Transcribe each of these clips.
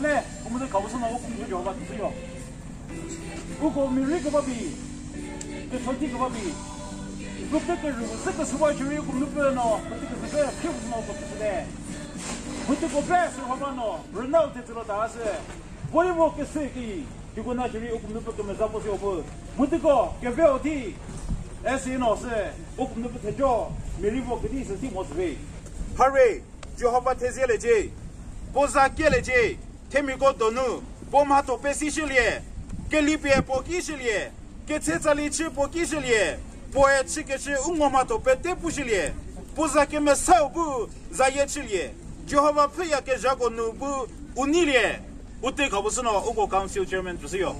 么嘞？我们在搞什么？我工作就把这个，如果没人个把比，给传递个把比，如果这个如这个是完全有工作不呢，这个是个屁股脑不是的，我这个办事好吧呢，人脑袋知道答案是，我也我给谁给，如果那就是有工作不根本啥不是有不，我这个给不要提，还是呢是，我工作不太叫，没人我给你是听我是呗。Hurry， 就好把这些来接，不是给来接，他们个多呢，我们都被洗洗了，给里边不给洗了，给车子里吃不给洗了，不爱吃个吃，我们都被逮捕洗了，不是给们烧不在一起了，就好把培养给这个农不无你了，我对可不是呢，我刚修前面就是有，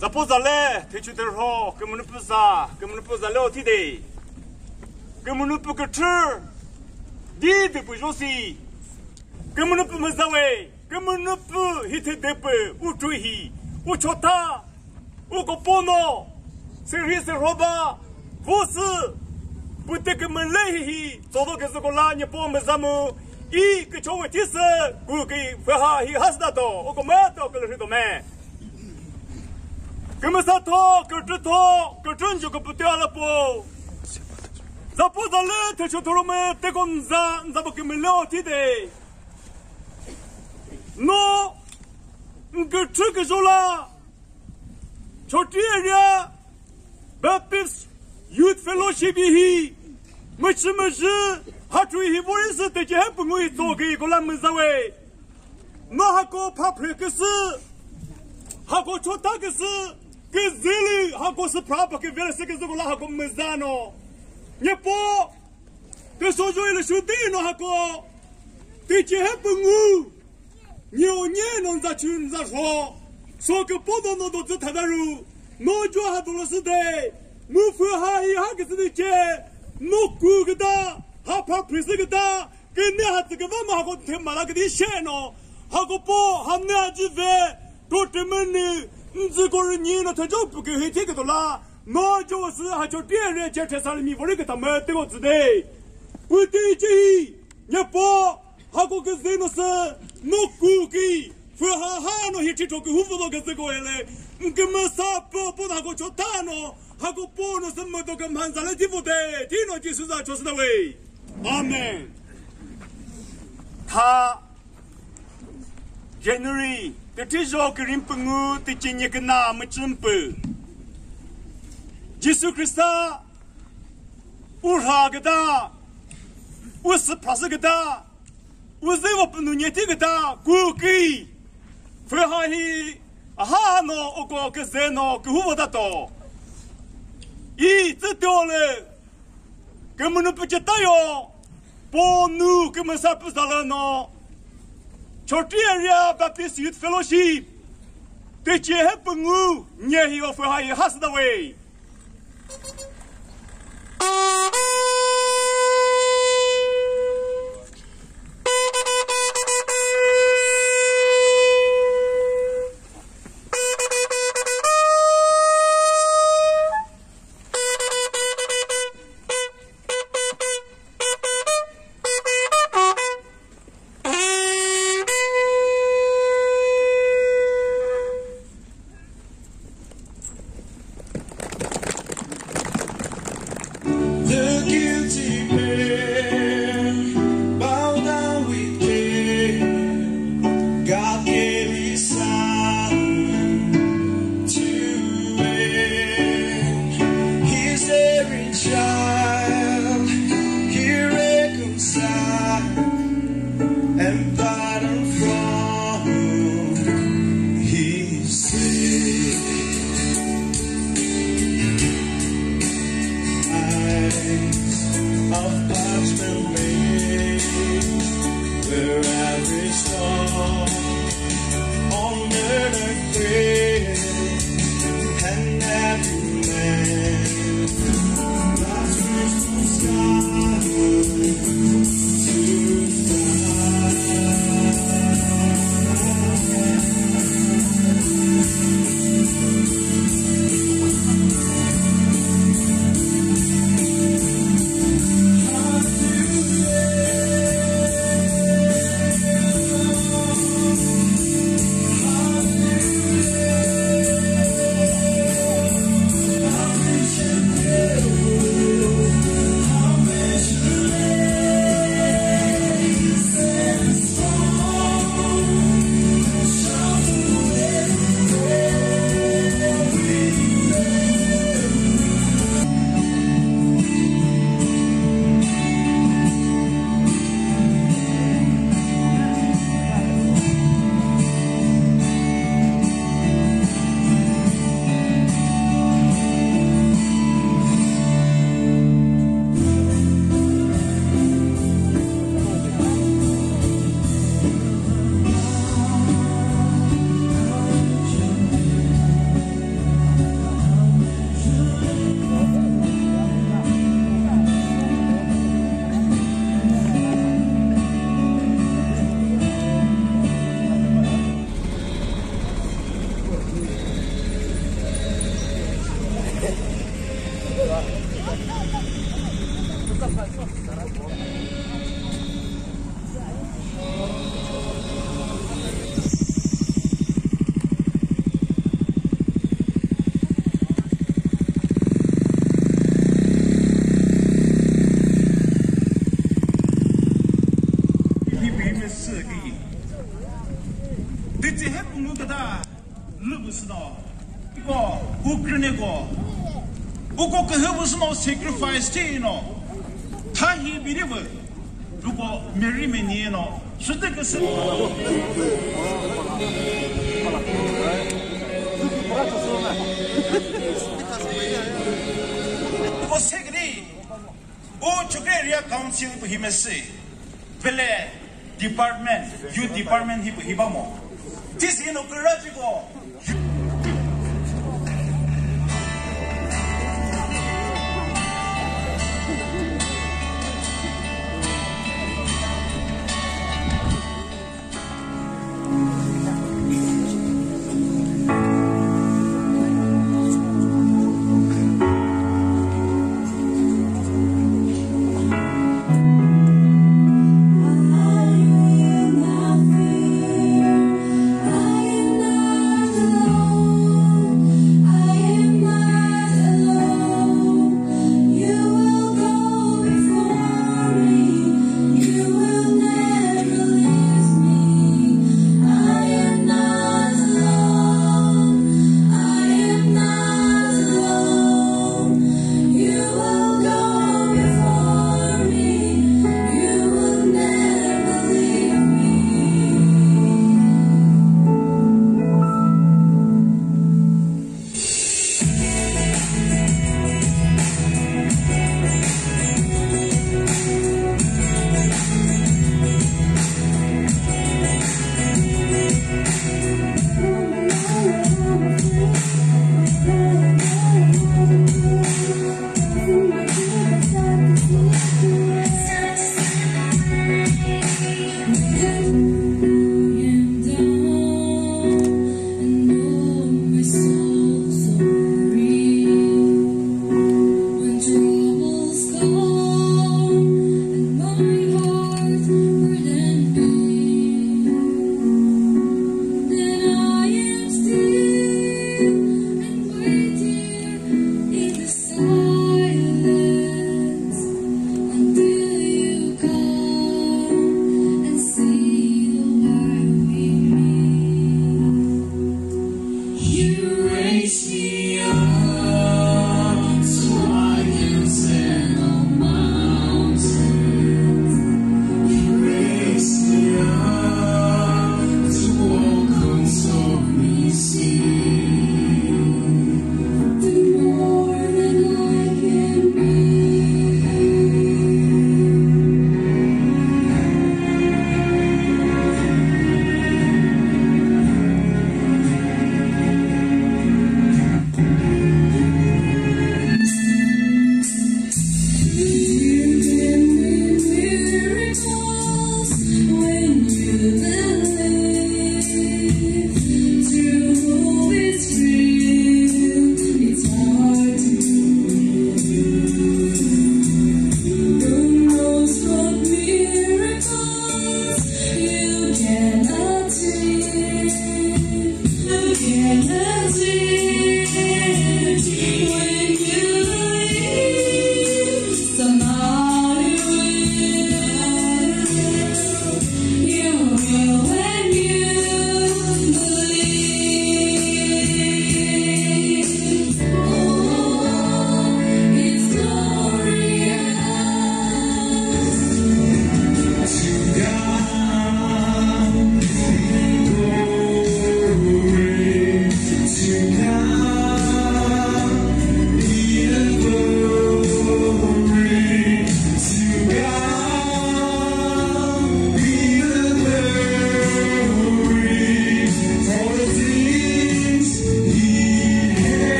这不是嘞，退出点好，根本不是，根本不是聊天的，根本不个吃。你的不熟悉，根本不没在位，根本不一天得不，我追他，我瞧他，我个包呢，谁说吧，不是，不得根本来去，做到个这个拉你包没什么，一个瞧我第四，我给不好，一还是那多，我个没到个人都没，根本啥套，个这套，个真就个不掉了不。咱不咱嘞，他说他们这个咱不跟我们聊天的，喏，你个这个说了，说这人，Baptist Youth Fellowship 里，没事，还注意不认识的，就还不愿意做个一个烂门子喂，那还个怕拍个事，还个说他个事，跟这里还个是怕不跟别人是个这个那还个门子喏。你不，这说出来了兄弟呢还个，对这还不我，牛年能咋去咋说个不到那都是他的路，那就还多了是的，我分还一下个是的钱，我估个的，还怕赔死个的，跟你还这个我们还个他妈那个的钱呢，还个不还那几分，都这么呢，你这个人你呢他就不给黑这个的啦。那就是还叫别人检查上了米不那个他们对我知道，不对这，你不还个个谁那是我估计不哈哈那些这种个胡不那个这个嘞，你根本啥不那个叫他呢，还个不那什么都跟盘上来地不对，听了就是啥就是那位，阿门。他 January 的这种个人朋友的今年个那么真不。耶稣基督，我啥个的，我是怕是个的，我是我不能念这个的，估计，非哈伊啊哈喏，我个人喏，个我的多，一直掉了，根本都不知道哟，不努根本啥不啥了喏，瞧这样把必须费了心，对这还不努，你也要非哈伊哈是的喂。sacrifice Tahi believer, Lugo Mary Menino, should take a city. Was Hegri, O Chugreria Council Himese, Pele Department, youth department Hibamo. This is no Garagigo. I am not alone.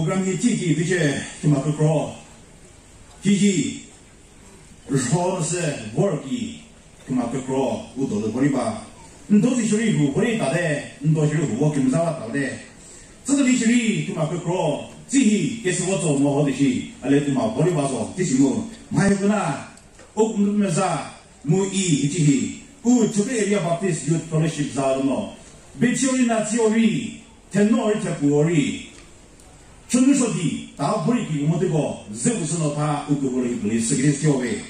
program ni tiki bije kima kro tiki rose worki kima kro udo de boriba ndo si shuri hu bori ta de ndo shuri hu wo kim za wa ta de zhe li shuri kima kro ji ke是我做mo ho de shi ale kima boriba so ti shi mo mai kuna o kum me za mu i ji u chuke area baptist youth fellowship za no bechiori na theory tenor te buori 춘수디 다 버리기 못되고 zeus는 다 우고버리 그리스 교회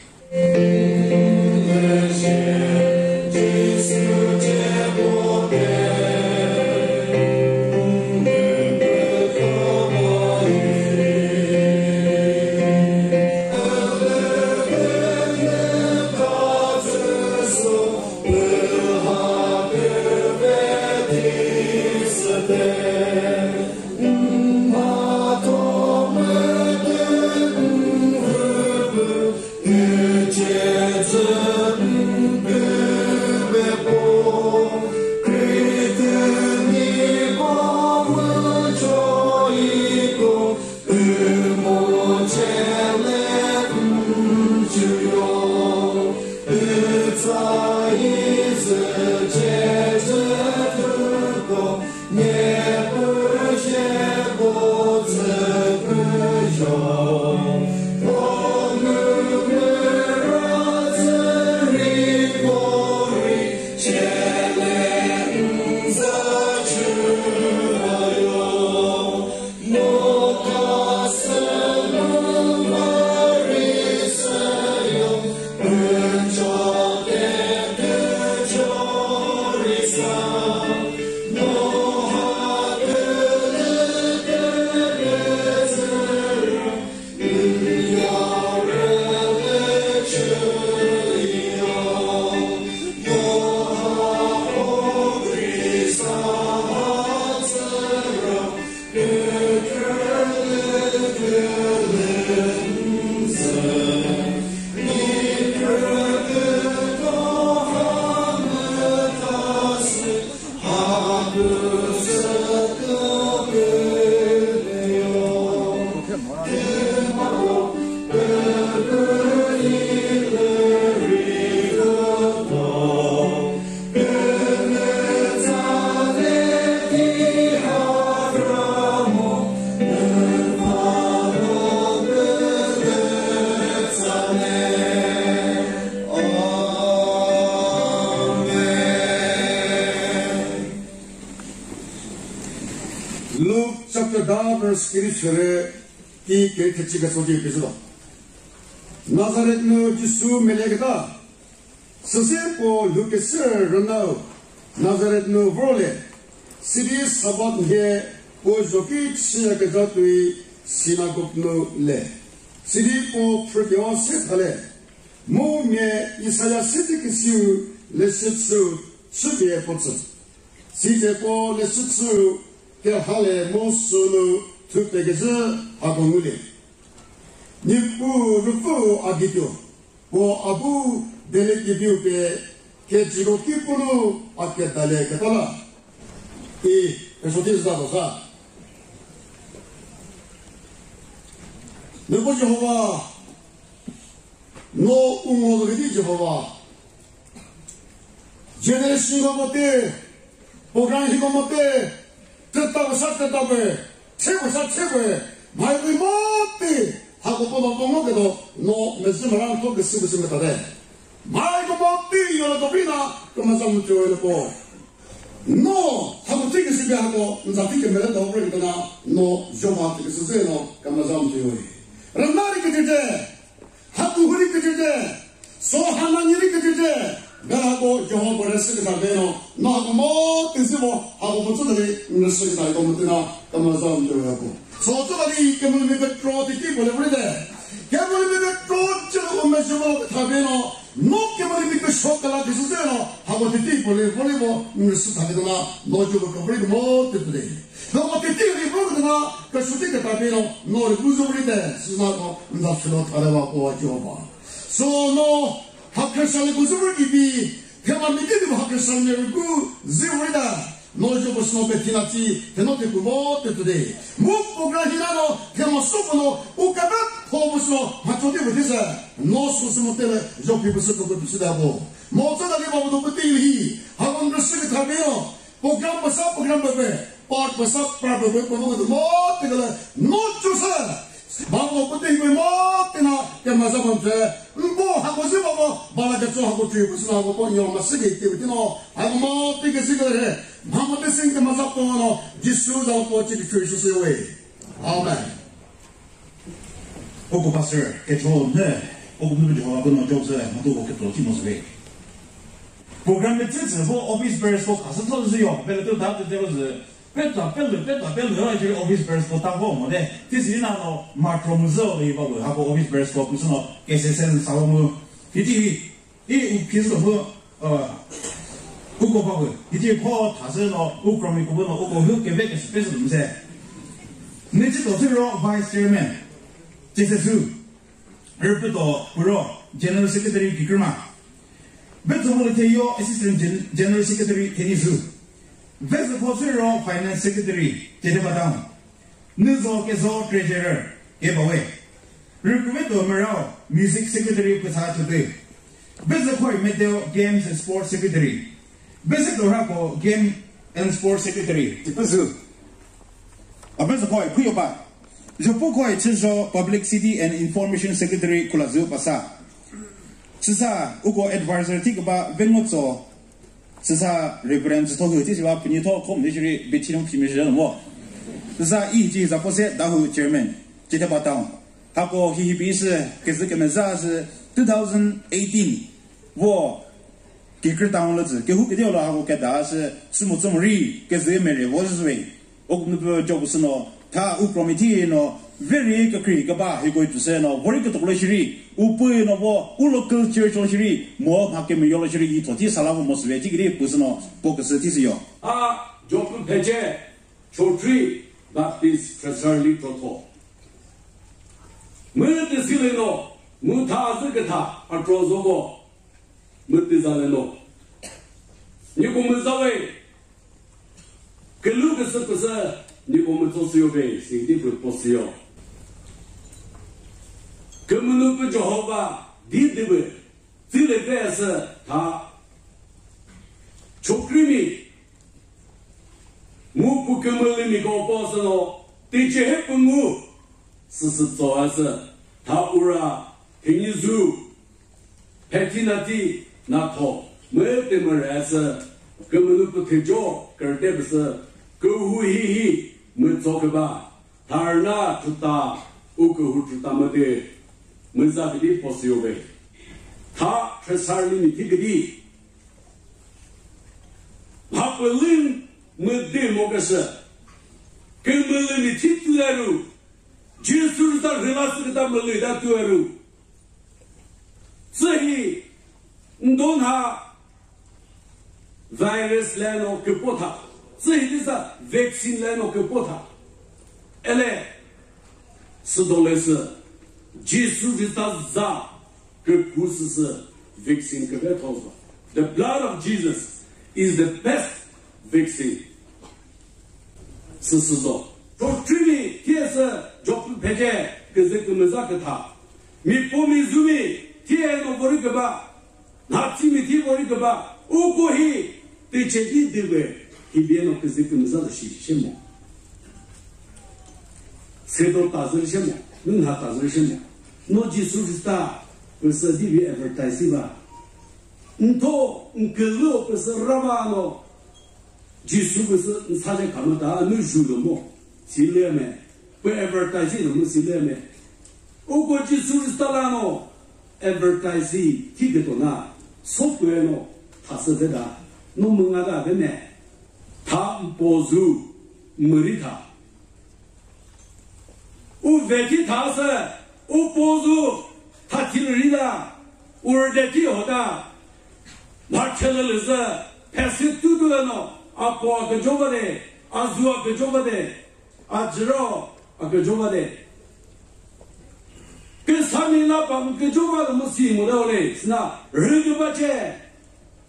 Scripture की के थची का सोची एपिसोड नाज़ारेत नो जिसु मिलेगा ससे को लुकेसर रनाओ नाज़ारेत नो वोले सिरी सबात है वो जोकी चिया के जातुई सिनागोग नो ले सिरी को प्रत्यों से थले मुँह में ईसाया सिद्ध किसी लेसित्सु सुबह पहुँच सीजे को लेसित्सु के हाले मोसुनु 투백에서 아공물이 니꾸 루프 아기도 오 아부 델레기비우베 게지고 끼뿌루 아께 달래 게달라 이 에소티스다도사 너고 여호와 너 웅오르기 여호와 제네시가 못해 보관시가 못해 뜻다고 샀다고 최고에 말이 못해 하고 또 넘어가도 너 메시마랑 또 그쓰고 돼 말도 못해 이거도 비나 그만 좀 줘놓고 너 하고 되게 쓰고 나 되게 매도 버리거나 너 좀 하고 쓰세요 그만 좀 줘요 란나리 그때 하고 우리 그때 소 하나님이 그때 나하고 여호와를 쓰기다 되노 나하고 뭐 뜻이고 하고 무슨들이 쓰기다 이거 못되나 감사함 줘야고 소소가리 이게물 믿고 트로티기 보내버리대 게물 믿고 트로트로 오면서 타베노 노게물 믿고 쇼콜라 드시세요 하고 티티 보내고 쓰다 되나 노주고 버리고 뭐 뜻들이 너가 티티를 보거나 그 수티가 타베노 노를 부숴버리대 쓰나고 나스로 타려고 와줘봐 학교살이 무슨 기비 대만 믿기도 학교살이고 지우리다 ノイジョブスのベティナチ、テノテクモテトデイ。ムッポグラヒナのテモソコのウカバホームスのマチョテブティザ、ノススモテル、ジョピブスコブスダボ。モツダゲバブドブティリ、ハゴンドスグタベヨ、プログラムバサプログラムバベ、パートバサプラブベコノドモテグラ、ノチョサ。Bago putih gue mau tina kemasa bangsa, embo aku sih bawa bala kecil aku cuy pusna aku pun yang masih gitu, tino aku mau tiga segala he, mama tesing kemasa pun no jisu jauh pun cik cuy sesuai, amen. Aku pastor kecil ni, aku mungkin jawab aku nak jawab saya, matu aku kecil cik masuk. Program ni cik tu office beres tu kasut tu sih yo, bila tu dah tu tu别了，就是 office beres 都打好么的。这是那个 macro museo 的一个，还有 office beres 不是那给谁谁啥么？一平时么不过包括，跑他是那乌克兰那个乌克给别个是别是怎么噻？你这都是说 vice chairman， 这是主，而不到不说 general secretary 几个嘛？别怎么的他有 assistant general secretary 他的主。Vice President Finance Secretary 这里把当，你做给做 Treasurer 给保卫 ，Recruit 我们让 Music Secretary 不差就对 ，Vice President Games and Sports Secretary，Vice President Game and Sports Secretary 这不是，啊，Vice President 不有吧？就不可以是说 Publicity and Information Secretary 可能就不啥，是啥？如果 Advisor 这个吧，wenn我做。是啥 reference 托后，这是话平时托可能就是别其中平时人么？是啥一级是不是？然后 German 这条把当，他个he比是可是根本啥是2018，我给个当了子，给后给掉了，我给他是什么这么热，给是没人，我是为，我那个就不是喏，他乌克兰天喏。Very 个可以个吧，一个就是喏，我一个读了学历，我不喏我我了个接受学历，我他给没有了学历，一做这啥啦我没事呗，这个哩不是喏，不个是这是有。啊，就不配接，就追，那 is precisely total。没得事了喏，没他这个他，啊做什么？没得啥了喏。你给我们稍微，跟路个是不是？你给我们做事要呗，谁的不是要？根本都不就好吧？对不对？这类个是他，छोकरी में मुंह पुकमले में को पोसनो तेजे है पंगु सस तोआस था उरा हिंजू पेटिनाती नाथो मेते मरेस कमनु पुतेजो करते बस कुहुही मचोकबा थारना तुता उकुहु तुता मदे मजाबली पोसियोबे था ट्रेसारली मिथिगदी भापलिन मदे मोगस कमले मिथितुलारु जेसुरता रिलासकता मलेदा तुआरु सही ndonha virus lano ke pota सही दिशा वैक्सीन लेनो के पोथा एले सुदोलेस जीसु दिशा जा के कुसस वैक्सीन के बेथोसा the blood of Jesus is the best vaccine ससुदो तो ट्रिमी केस जो भेजे के जिक मजाक था मी पोमी जुमी tie no borigaba नाची मी थी borigaba उको ही तेचे दी दिवे कि bien que c'est comme ça de chez moi c'est dans ta zone chez moi nous n'a pas zone chez moi nous disons ça pour se dire advertising va nto ngelo pour se ravano disons que ça c'est comme ça nous jouons mo s'il est mais pour advertising nous s'il est mais au quoi disons ça là non advertising qui que ton a sauf que non ça se fait là nous m'engage mais他保住没的他，我为替他是，我保住他听人的，我的听好的，他吃了日子，还是嘟嘟的呢，啊包个做不的，啊做个做不的，啊知道啊个做不的，跟上面那帮个做不的么事没得嘞，是那人就不接，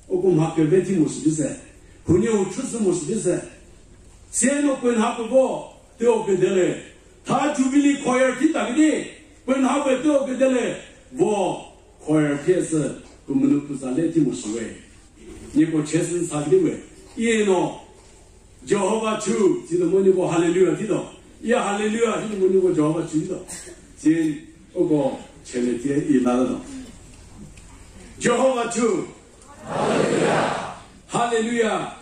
我讲他个为替么事就是。朋友出什么事的事，先我本下不过都要跟得嘞，他就比你快点听到的，本下不都要跟得嘞，我快点开始，我们都不知道来听么事喂，你个确实啥的喂，耶喏，叫好吧求，记得么你个哈利路亚听到，也哈利路亚，记得么你个叫好吧求到，先我个前两天也拿得到，叫好吧求，哈利路亚，哈利路亚。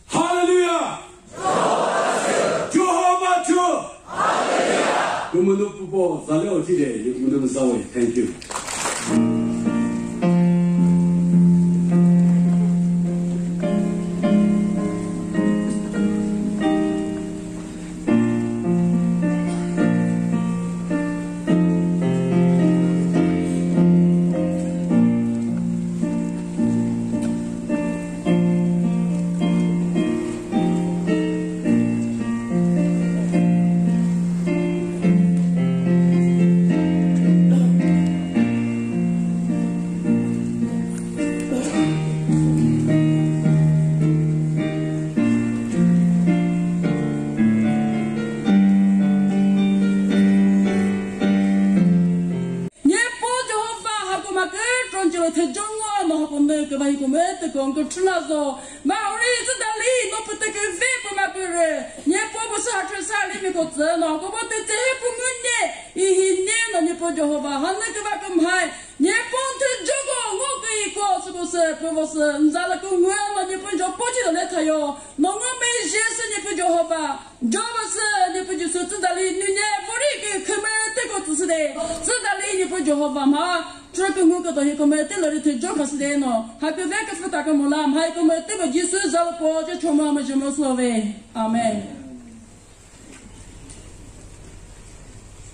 哈利路亚，就好吧，就哈利路亚。我们都不报材料提的，我们都稍微 thank you。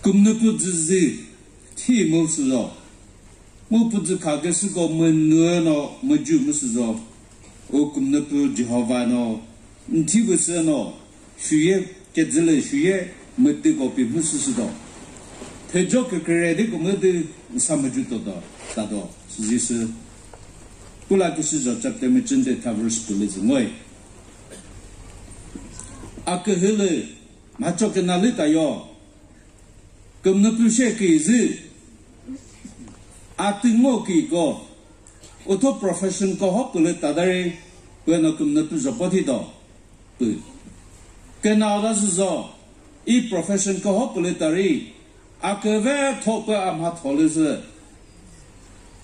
咁那不只是题目是哦，我不知看个是个门路喏，没就没是哦，我咁那不就好玩喏，你题不是喏，学业接着了学业没得个并不是的，他这个个人的个没得什么就得到达到，实际是，不然就是说这他们真的他不是不来自外，啊个后来，马这个哪里打哟？咁那不些个是，啊，对我这个，我做 profession 搞好不了，大家人，我那咁那不是不提到，不，跟那的是说，一 profession 搞好不了，大人，啊，个外头不俺们讨论是，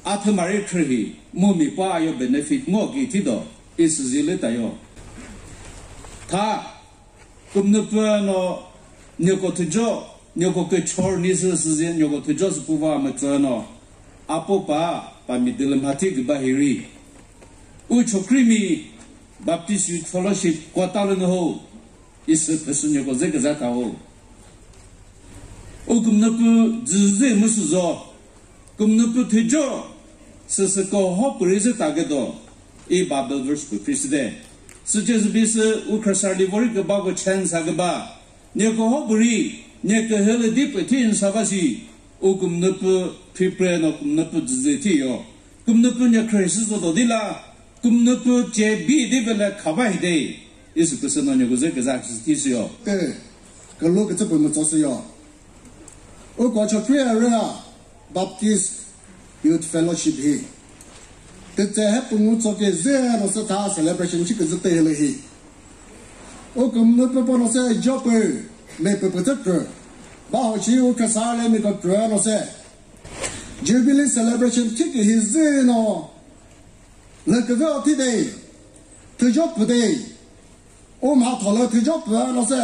啊，他妈的可以，我没把要 benefit 我给提到，意思是了的哟，他，咁那不那，你个他做。你个个错你是时间，你个推着是不法么做喏，阿婆把米德勒马提个巴黑瑞，我巧克力米，Baptist Fellowship 过到了后，一时不是你个这个在搞哦，我根本不自己没事做，根本不推着，是搞好不认识大概多，一把不 verse 不 president， 实际是比是乌克兰里边个包个钱啥个吧，你搞好不认。你个后来的白天啥把戏，我根本不 prepare 呢，根本不自己提哟，根本不你开始做到的啦，根本不接笔的本来卡巴的，也是不是呢？你个这个啥是提示哟？对，个路个这本么做事哟？我过去对人啊 ，Baptist Youth Fellowship 嘿，这还不用做个热，那是他 celebration 去个是对了嘿，我根本不把那些 job。没不这个，把好起我看啥嘞？那个主要那些 Jubilee celebration 这个是热闹，那个要提的，推销不的，我们还讨论推销不啊那些，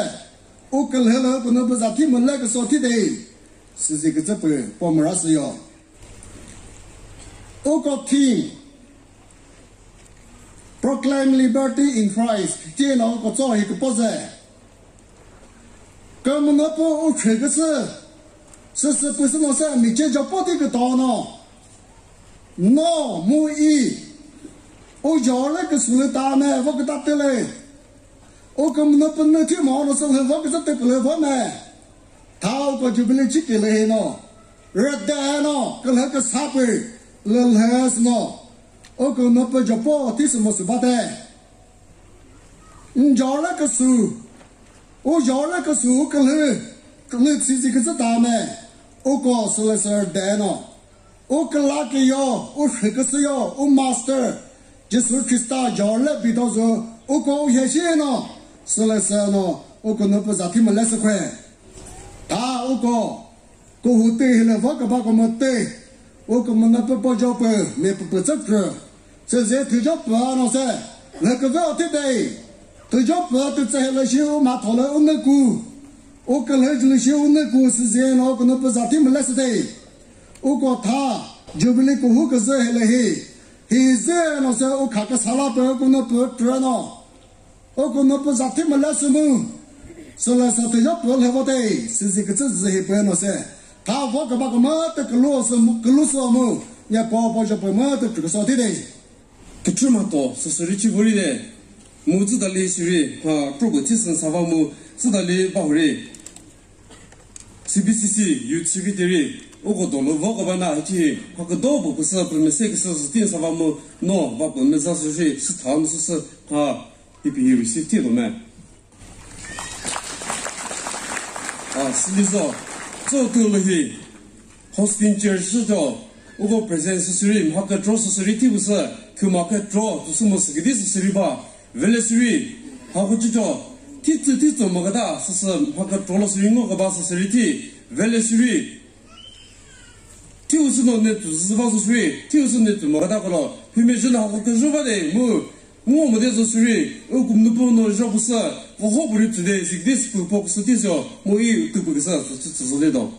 我跟来了不能不让他们那个说提的，是这个这不，我们那是要，我个 team proclaim liberty in Christ， 这那个做一个不是。根本那不我吹个是不是那些没见着不的个道呢？那没意，我要那个树来打呢，我给打得嘞。我根本那不能听毛的时候，我给他得不来我呢。他我就不能去给嘞呢，热带呢，跟那个沙贝，那还是呢，我个那不叫包的什么是巴的？你要那个树，我要那个树，跟你自己个子大没？我告诉了是的呢。我跟那个要，我这个是要，我 master， 就是Krista要了比到说，我讲我些些呢，是了是呢，我跟那不是他们20块，他我讲，我对了，我个把我们对，我跟我们那不包交本，没不这个，这些推交本那些，那个不要对对，推交本都在那些我马讨了我那股，我跟那那些我那股是这样，我跟那不是他们20的。我讲他就为了过户个事来嘿，现在那时候我看个沙拉包，我那不赚了，我讲那不是他们来什么，说了说他要不来我的，是这个真是很不那些，他我个把个么的个罗什么，也包就不么的这个少的嘞，个这么多是属于去屋里的，木子的历史哈，中国提升啥方面，是的哩包的 ，CBCC 有区别的哩。我个懂了，我个把那去，他个多不是，不是这个是电啥方面，喏，我本来是他们是啊，一笔有些听懂没？啊，实际上这个了嘿 ，hosting 就是叫我个 present 是属于，他个做是属于第不是，他嘛个做就是么是个的是属于吧，为了属于，他个就叫第怎么个的，是他个做了属于我个吧是属于的，为了属于。就是那组织方式属于，就是那怎么个大个了？后面是那我跟说话的，我没得说属于，我根本不能说不是，我好不容易做的，是的是不是的时候，我也都不个是，只是那种。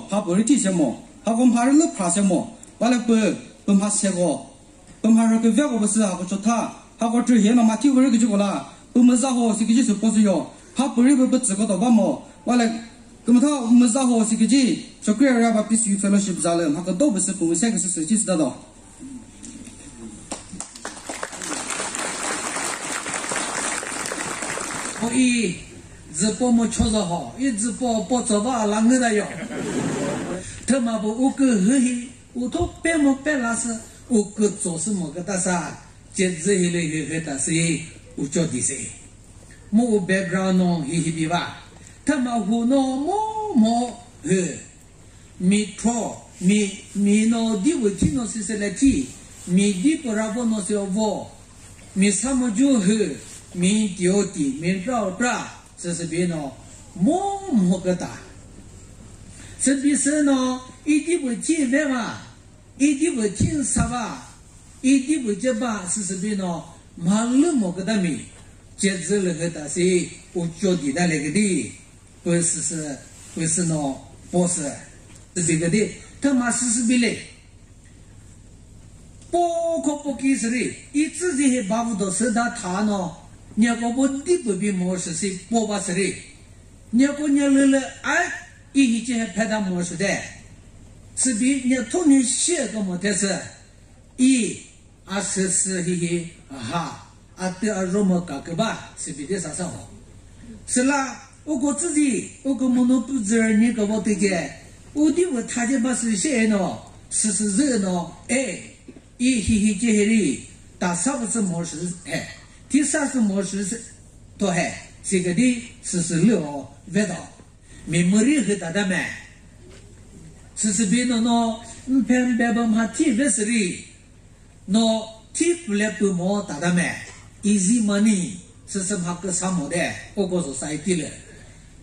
他不是这些么？他恐怕是那怕些么？完了不怕些个，不怕说个别个不是，他不说他个之前那嘛听过这个就过了，不没啥好，是个就是不是哟，他不是不自个的吧么？完了，那么他没啥好，是个这说个人吧必须做了是不是了？他个都不是不会这个是谁知道的？所以直播么确实好，一直播走吧，啷个的哟？他妈不，我个黑，我都白么白拉是，我个做什么个大啥？接着黑嘞黑大是，我叫的谁？么 background 喏，嘿嘿比吧？他妈胡喏么嘿，米托米喏，第五天喏是来提，米第不拉不喏是我，米什么就嘿，米丢的，米找着。这是别喏，么个大，这边是喏，一定不见面嘛，一定不见啥吧，一定不见吧，是别喏，马路么个大米，接着那个大些，我脚底的那个的，不是喏，不是，是这个的，他妈是别嘞，不给是的，一直这些巴不得是他喏。你要不地不比模式是波巴是的，你要不你了哎，一直还拍到模式的，是比你同你写个么的是，是嘿嘿哈的罗么搞个吧，是比的啥好，是啦，我自己我么弄不知你个我对个，我的我他就把是写喏，是热闹哎，嘿嘿这些的，打啥不是模式哎。第三种模式是，都还这个的46味道，没任何大的买，是别喏，偏别把嘛提不是的，喏提不来不毛大的买 ，easy money 是什么个什么的，我告诉谁的了，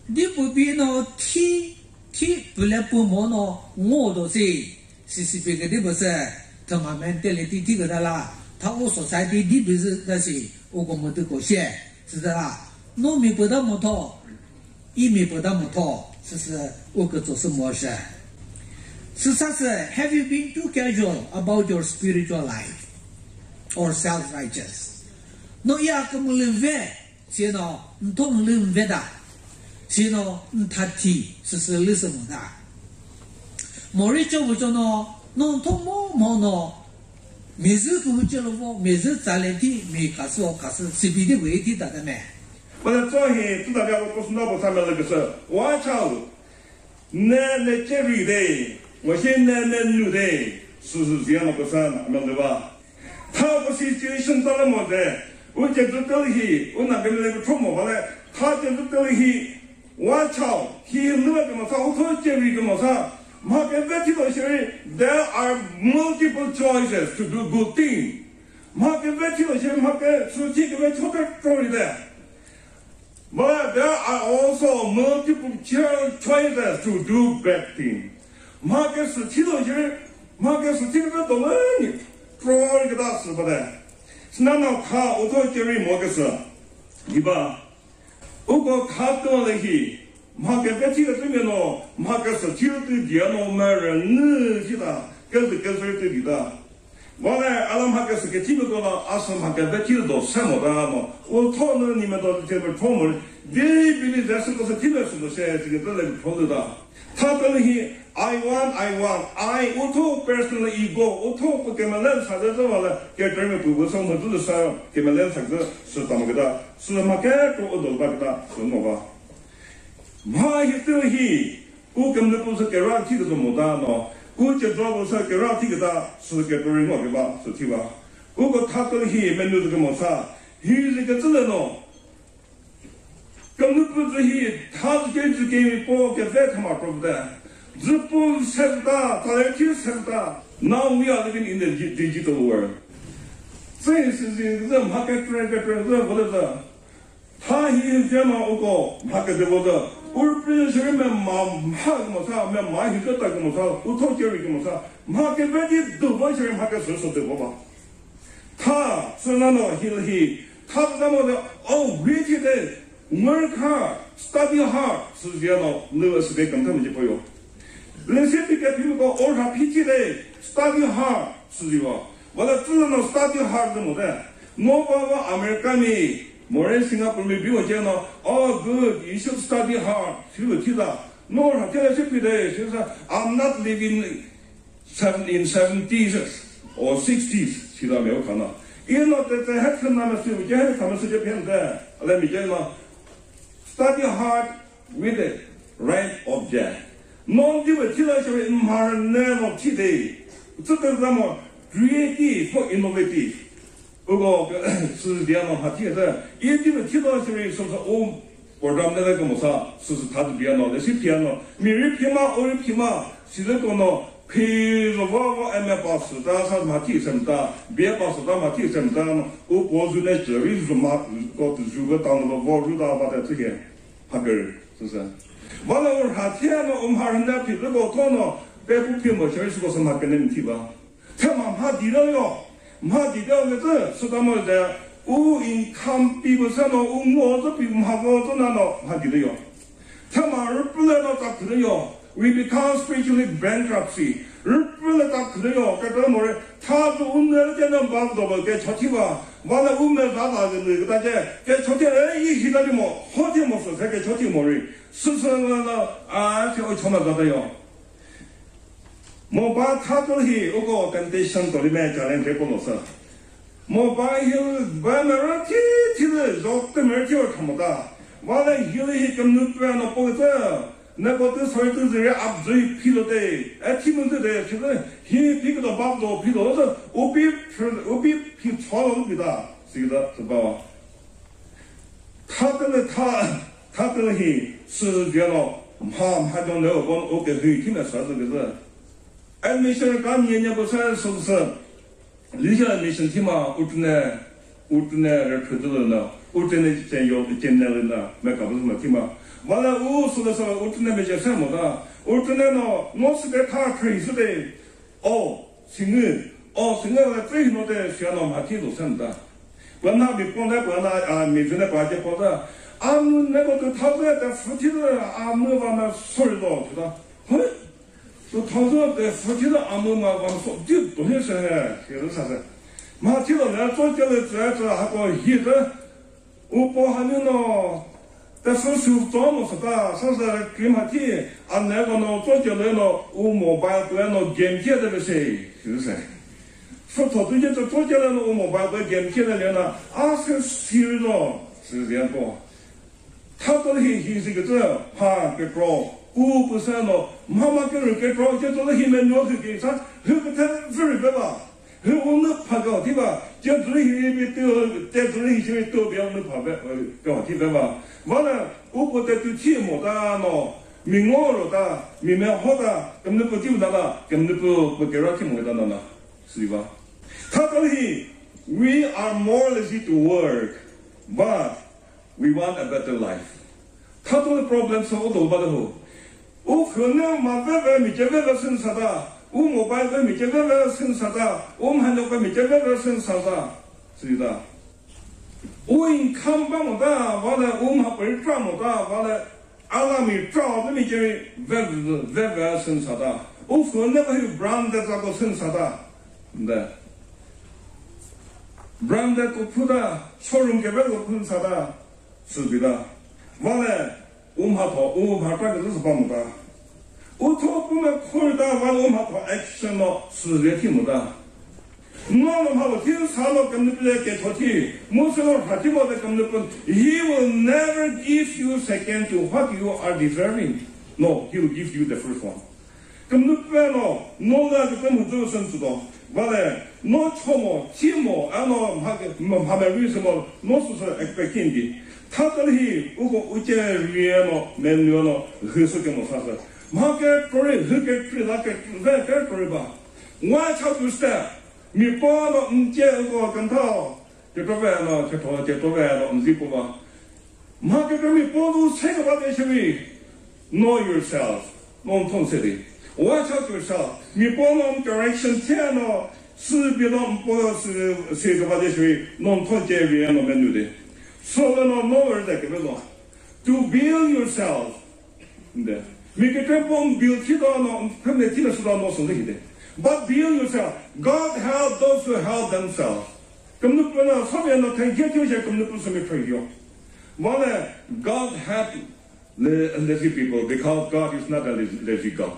你不必喏提不来不毛喏，我都是别个的不是，他慢慢带来的个的啦，他我所在的不是那些。我们都搞些，是的啦。糯米不到木头，一米不到木头，这是我个做什么事？是啥子 ？Have you been too casual about your spiritual life or self-righteous？ 那呀，个么认为，现喏，你同认为的，现喏，你他提是为什么的？某人叫我说喏，弄同么喏。每次给我叫了我，每次咱来的每卡是随便的问题打的没？我在昨天知道了，我不是脑部上面那个是我操，男的这里的，我现在男女的，是这样的不是那么对吧？他不是就生到了么的，我就是到去，我那边那个出门回来，他就是到去，我操，他那个么啥，我说这里个么啥。There are multiple choices to do good things. But there are also multiple choices to do bad things. Maka kecil tu meno, maka secil tu dia no meren kita, kerja tu kita. Mana alam maka sekecil tu la asam maka kecil tu sama dah no. Utho no ni meno tu cuma thomor, dia pilih dasar tu secil tu saya kita lagi thomor dah. Tapi ni I utho personal ego, utho kemalan sahaja tu wala kerja me tu bersama tu sah kemalan sahaja setam kita, semaka tu odol kita semua ba. 马一头去，我根本不是给让提个什么大喏，我就抓不是给让提个大，是给别人我给吧，是对吧？我个他头去，没有这个么啥，有这个子了喏，根本不是去，他是给包给在他妈说不的，日不才是大，他来听才是大。Now we are living in the digital world， 这是人马给人我的是，他一天嘛我个马给我的。 우리 저러면 마 힘들다 그 뭐사 우토결이 그 뭐사 마게 베디 두번 저런 하게 서서도 봐봐 타 선나노 힐히 타다 뭐데 리지데 work hard study hard 수지야노 너스 배 감탄 이제 보여 레시피가 비고 올하 피지데 study hard 수지와 뭐다 뚫는 study hard 뭐데 노바와 아메리카니 More Singapore may be what you know. Oh, good. You should study hard. No, I'm not living in 70s or 60s. You know that the head can not see what you have come to Japan there. Let me tell you, study hard with the right object. Non di we tila shwe mar ne no today. 这个什么 creative for innovative. 不过是这样的话，提的，也就是提到是说是我。我咱们那个么啥，是他的编了，那些编了，每日编嘛，偶尔编嘛，现在讲呢，配着我把时间啥嘛提升的，别把时间嘛提升的，我保住那这里是嘛，搞如果当了我入到把它这些，那个是不是？完了我还天呢，我们还人家配这个搞呢，别不配嘛，现在是个什么跟人提吧？他嘛怕低了哟，怕低了那这是他们的。 我因看比不上了，我这比不好，我这那了还记得哟。他妈日不来了咋可能哟 ？We become spiritually bankruptcy。日不来咋可能哟？该怎么嘞？他说我们那见到把不到吧？该朝天吧？完了我们啥的那个大家该朝天人一起那的么？好天么事才该朝天么嘞？是那啊，就朝那个的哟。我把他东西我个跟对象到里面家人给不老实。 我把有外面人提的绕对面就看不到，完了有的些跟那边那包子，那个都所有都是人阿不嘴皮了的，哎，提门的的，其实he皮个到巴不到皮到是，我比皮长了比大，是的，是吧？他跟了他跟了些是这样，他讲那个我给他听了说这个是，哎，没事，刚年不是是不是？ 留下来没身体嘛，我真的人出走了呢，我真的真要真的人呢，没搞不什么听嘛。完了，我说的时候，我真的没讲什么的，我真的呢，我是在他可以是的，行了，最后的学了嘛，听懂什么的，管他没光在管他啊，没准的管家包的，啊，那个他在附近的啊，没把那事儿到，知道？嘿。 就他说在附近的阿姆嘛，往说就多些是就是啥子，嘛听到人做这个这还搞一个，我包含的呢，但是手装么是的，说是给嘛提，啊那个呢做这个呢，我没办法呢，减片的那些，是不是？说他最近做这个呢，我没办法减片的人呢，啊是虚了，是这样过，他做的是个这，哈别搞。 我不是喏，妈妈跟人给找，就做了些面料去给啥，那个他分别吧，那我们拍个对吧？就做了些都，再做了些都别人拍呗，搞对吧？完了，我不得就题目的喏，明我了的，明明好的，根本不丢的了，根本不给人题目的了，是吧？他说的 ，We are more lazy to work, but we want a better life。他说的 problem 是我都把它好。 我可能嘛，外没这外生啥的，我没把外没这外生啥的，我们还能把没这外生啥的，是的。我因看不么的，完了我们还不是赚么的，完了阿拉没找这没这外生啥的，我可能还有 brand 这个生啥的，对。brand 个铺的，小人给外个生啥的，是的。完了。 我们还这个是帮么的？我他不能看到完了，我们还 action 了，是这题目的。我们还我听啥了，跟那边给他提，我说了他提我的跟那边 ，He will never give you second to what you are deserving. No, He will give you the first one. 跟那边咯，我那就跟我这个生知道，完了，我错么，题目，俺那还没为什么，我是 expecting 的。 他这里我这人咯，没了咯，很少跟我说是，马给个人，很给去那个外给个人吧，我操就是，你包了，这个跟他，这个完了，这完了，是不吧？马给个你包都这个把这些位 ，know yourself， 弄通些的，我操就是，你包了 direction 天了，是别了不是这个把这些位弄通这人了没有的。 So no more that to build yourself. 对，每个人帮 build 起到呢，他们起来是到哪生的的。But build yourself. God help those who help themselves. 咁你不能上面呢，看见就些，咁你不是没吹哟。完了 ，God help the lazy people because God is not a lazy God.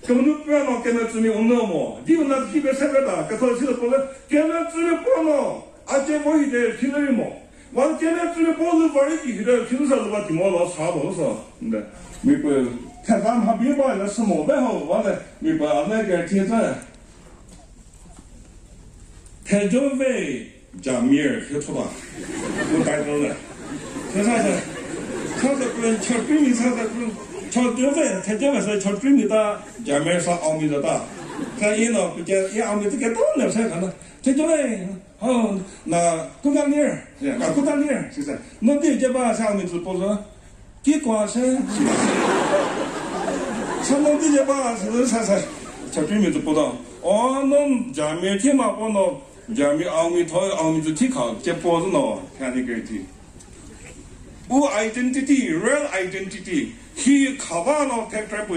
咁你不能跟他子民弄么？你那这边三个大，跟他起来过来，跟他子民不能，而且我一点听了么？完见面这个包子玩一起的，平时是把地毛老差多少，对，没不看咱们旁边吧，那什么办好，完了没把那个天站，太久为加米尔去出吧，我带走了，这啥子？他这个吃对面啥子？吃对面，太久为是吃对面的，加米尔啥奥米的大，看一呢，不见一奥米这个多那才看呢，太久为。哦，那古当年，啊，古当年，是不是？那对这把上面直播说，给光生，上那对这把是啥？才对面直播到，哦，那下面天马播到，下面奥米头奥米就提考，这播着呢，看那个的。无 identity，real identity，he 考完了，他这不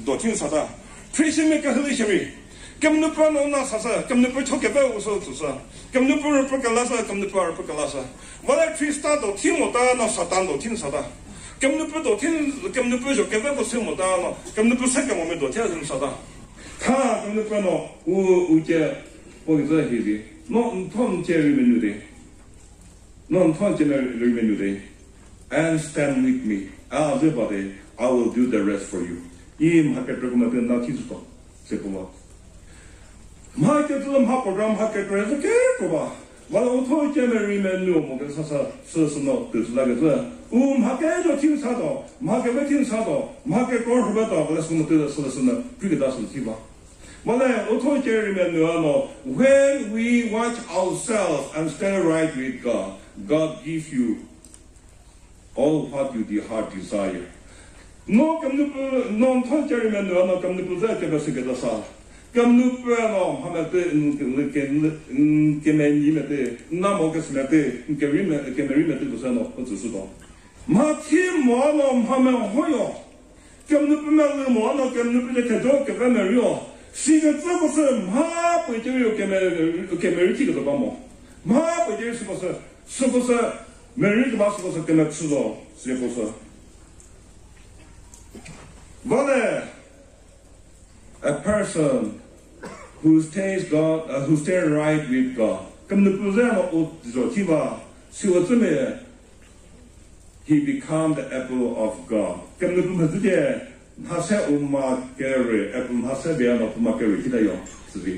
多听啥的，推什么个是什么？根本不能那啥子，根本不超给别无所就是，根本不是不跟拉啥，根本不是不跟拉啥。我来推啥都听不到，那啥单都听啥的，根本不都听，根本不就给别不听不到了，根本不是跟我们都听什么啥的。他根本不能，我这我给这些的，那他们这里面有的，那他这里面有的 ，and stand with me， 啊，这把的 ，I will do the rest for you。伊马给这个么的那提出到，是不嘛？马给这马不让马给这是给不吧？完了我头见面人们牛么跟啥啥是喏，就是那个是，我马给就听啥到，马给没听啥到，马给多少不到，完了什么都是呢，这个倒是对吧？完了我头见人们牛喏 ，When we watch ourselves and stand right with God, God gives you all what you heart desire。我根本不，我头见人们牛喏，根本不在这个是给他啥。根本不喏，他们对给美女们对，那么个什么对，给人们对不是喏，我只是说，马天马喏，他们好哟，根本不买那马喏，根本不在看着给外面哟，是个这不是马不就有给美人提个什么嘛？马不就是不是美人个马是不是跟他吃着，是不是？完了。A person who stays right with God， 根本不然了，我说题吧，是我这么 ，he become the apple of God， 根本不直接，他是我妈给瑞 apple， 他是别人我妈给瑞，记得哟，是不？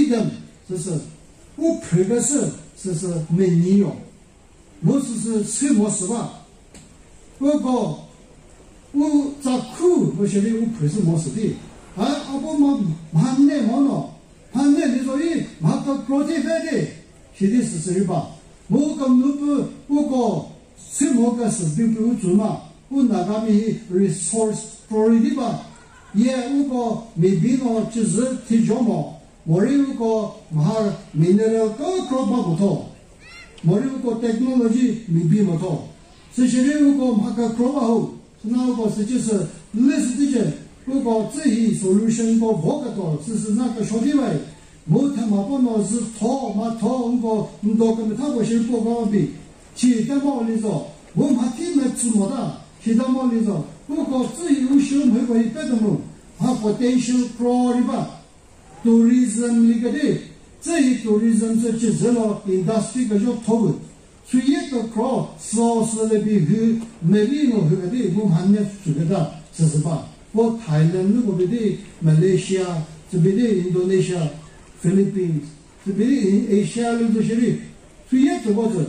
freedom 就是我拍个是美女哟，我是什么事吧？我在苦，我晓得我拍什么事的，我蛮难嘛喏，蛮难的所以蛮个国际范的，现在是谁吧？我讲我什么个事都不做嘛，我那个咪 resource story的吧，也我没必要就是提交嘛。머리 우고 mahar mineral ko crop ma buto 머리 우고 technology mibi moto sishiri ugo mahaka crop ho sna ugo sijis list dije ugo zhi solution go vokato sisi na ka shodi wai mo ta ma bo no zi to ma to ugo ndo ka ta go shil go ga bi chi ta mo li zo wo ma ti me tsu mo da chi ta mo li zo ugo zhi u shu me go i pe de mo ha potential pro riba tourism 里个的，这一 tourism 是接着了 industry 个叫投，所以一个 crowd 少是那边去美丽我去个的，我还没去个的，是吧？我台湾那个边的马来西亚，这边的印度尼西亚、菲律宾，这边的Asia 里这些的，所以一个个是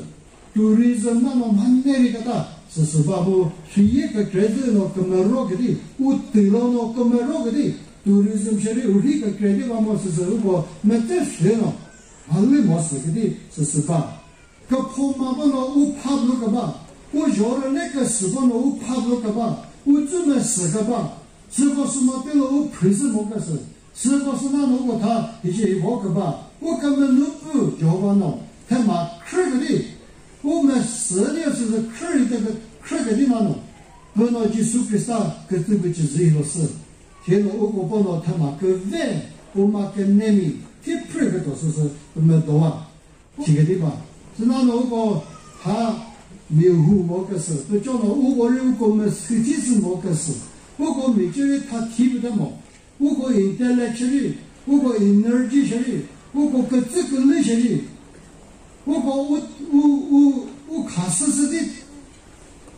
tourism 那么蛮那个的，是吧？不，所以一个这个那个马罗个的，我对了那个马罗个的。tourism 这里有一个概念，我们是如果没得学了，还没么事的，是吧？个破马不能我怕不个吧？我要了那个时候呢，我怕不个吧？我专门死个吧？是个什么对了？我陪什么个事？是个是那如果他一些我个吧？我根本都不叫我弄，他妈吃个的，我们死的是吃这个吃个的那弄，不能去苏克萨，可这个就是一个事。现在我帮到他妈个万，我妈个难民，这拍个都是没多啊，这个地方，是那我他没有么个事，都叫我人我们实际是么个事，我没觉得他提不得么， 우고 intellectually, 우고 energetically, 우고 physically, 우고 가스스디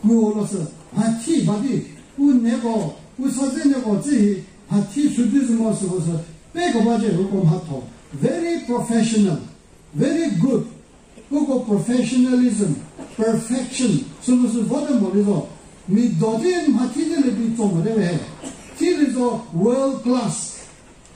구로서 하티 바디 우내고 우사제내고 지 하티 수디즈 모습에서 빼고 봐줘 우고 하토 very professional, very good. 우고 professionalism, perfection. 그것을 보다 말이죠. 미 도딘 하티들을 비좀 그래. 티르도 world class.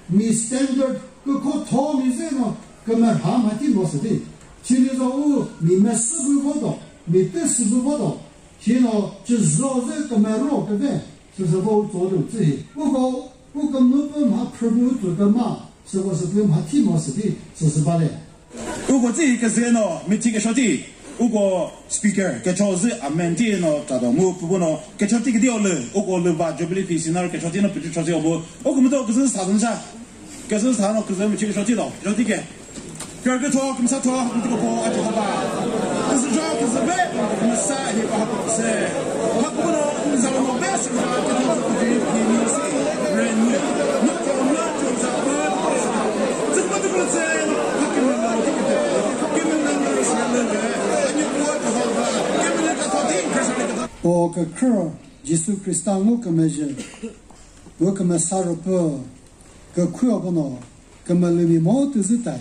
미 standard 그거 더 미세노 그말 하마티 모습이. 지리도 미 메스부보다 미 뜻부보다 지노 지조제 그말로 그게 그래서 뭐做自己 우고 높은 마 프로듀스 그마 그것을 그 하티 모습이 그래서如果这个是呢，没听个说的，如果 speaker 给超市啊，门店呢，找到我不过呢，给超这个掉了，如果了吧，就不离平时那给超店呢，不就超这要不，我根本都可是啥东西啊，可是啥呢？可是没听个说的了，说这个，第二个拖，怎么啥拖？你这个拖啊，就好吧，可是说可是呗，我们啥也不好不是，他不呢，你啥我别是啥，这都是不给平时人呢，那就啥不，这个都不是。我个课，耶稣基督我个么子，我个么撒入不，个苦要不孬，个么里面毛都是带，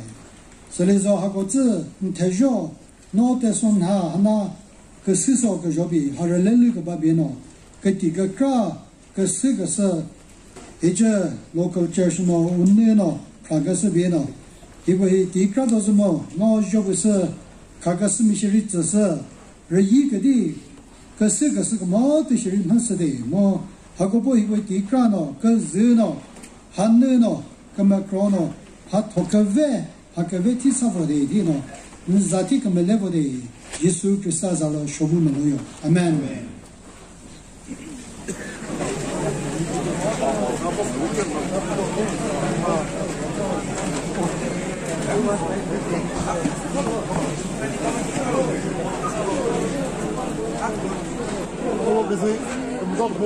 所以说还个子，你太小，脑袋送他那个世上个小比，还是人类个把别孬，个第个个个四个是，或者 local church 孬，我们孬，看个是别孬，因为第个都是么，我小不是，看个是米些日子是，而一个的。个是个毛的是人是的，么还个不因为地干喏，个热喏，寒冷喏，个么高喏，还脱个外，还个外体差不多的喏，你咋地个么来不的？耶稣就撒在了小木门里哟，阿门。我可是怎么着都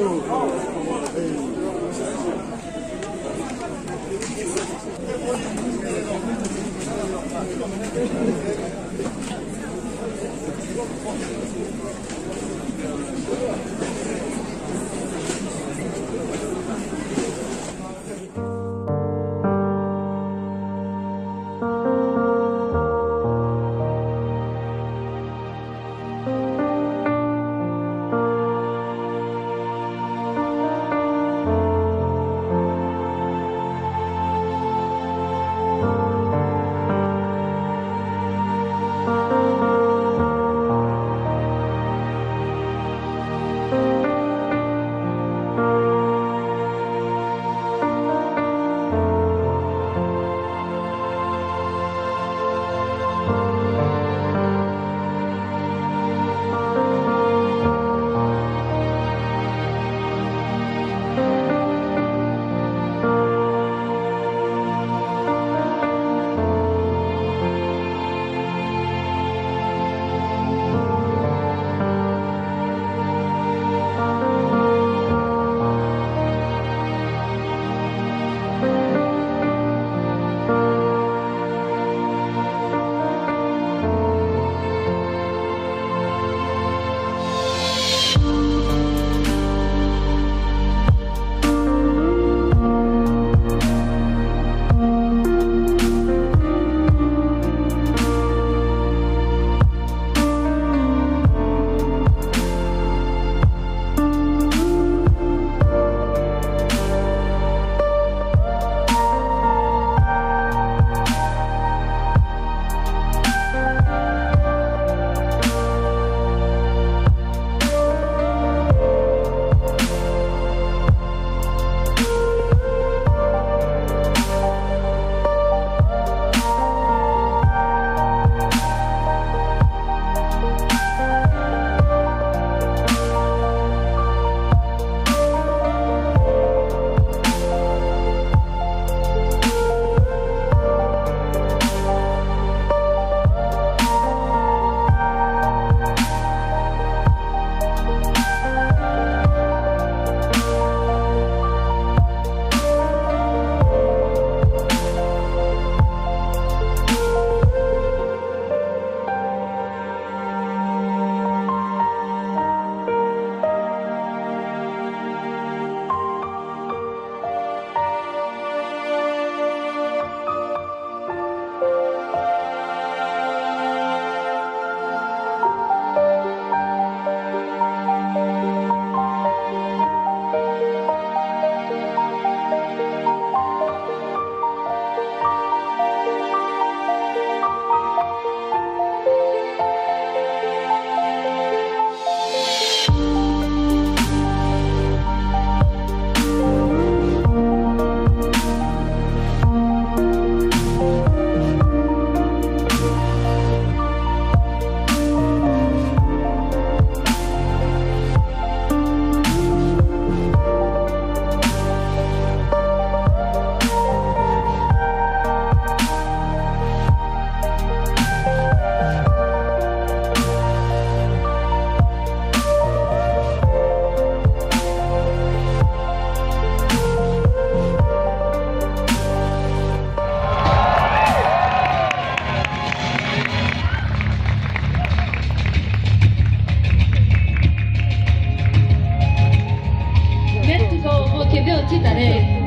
打嘞。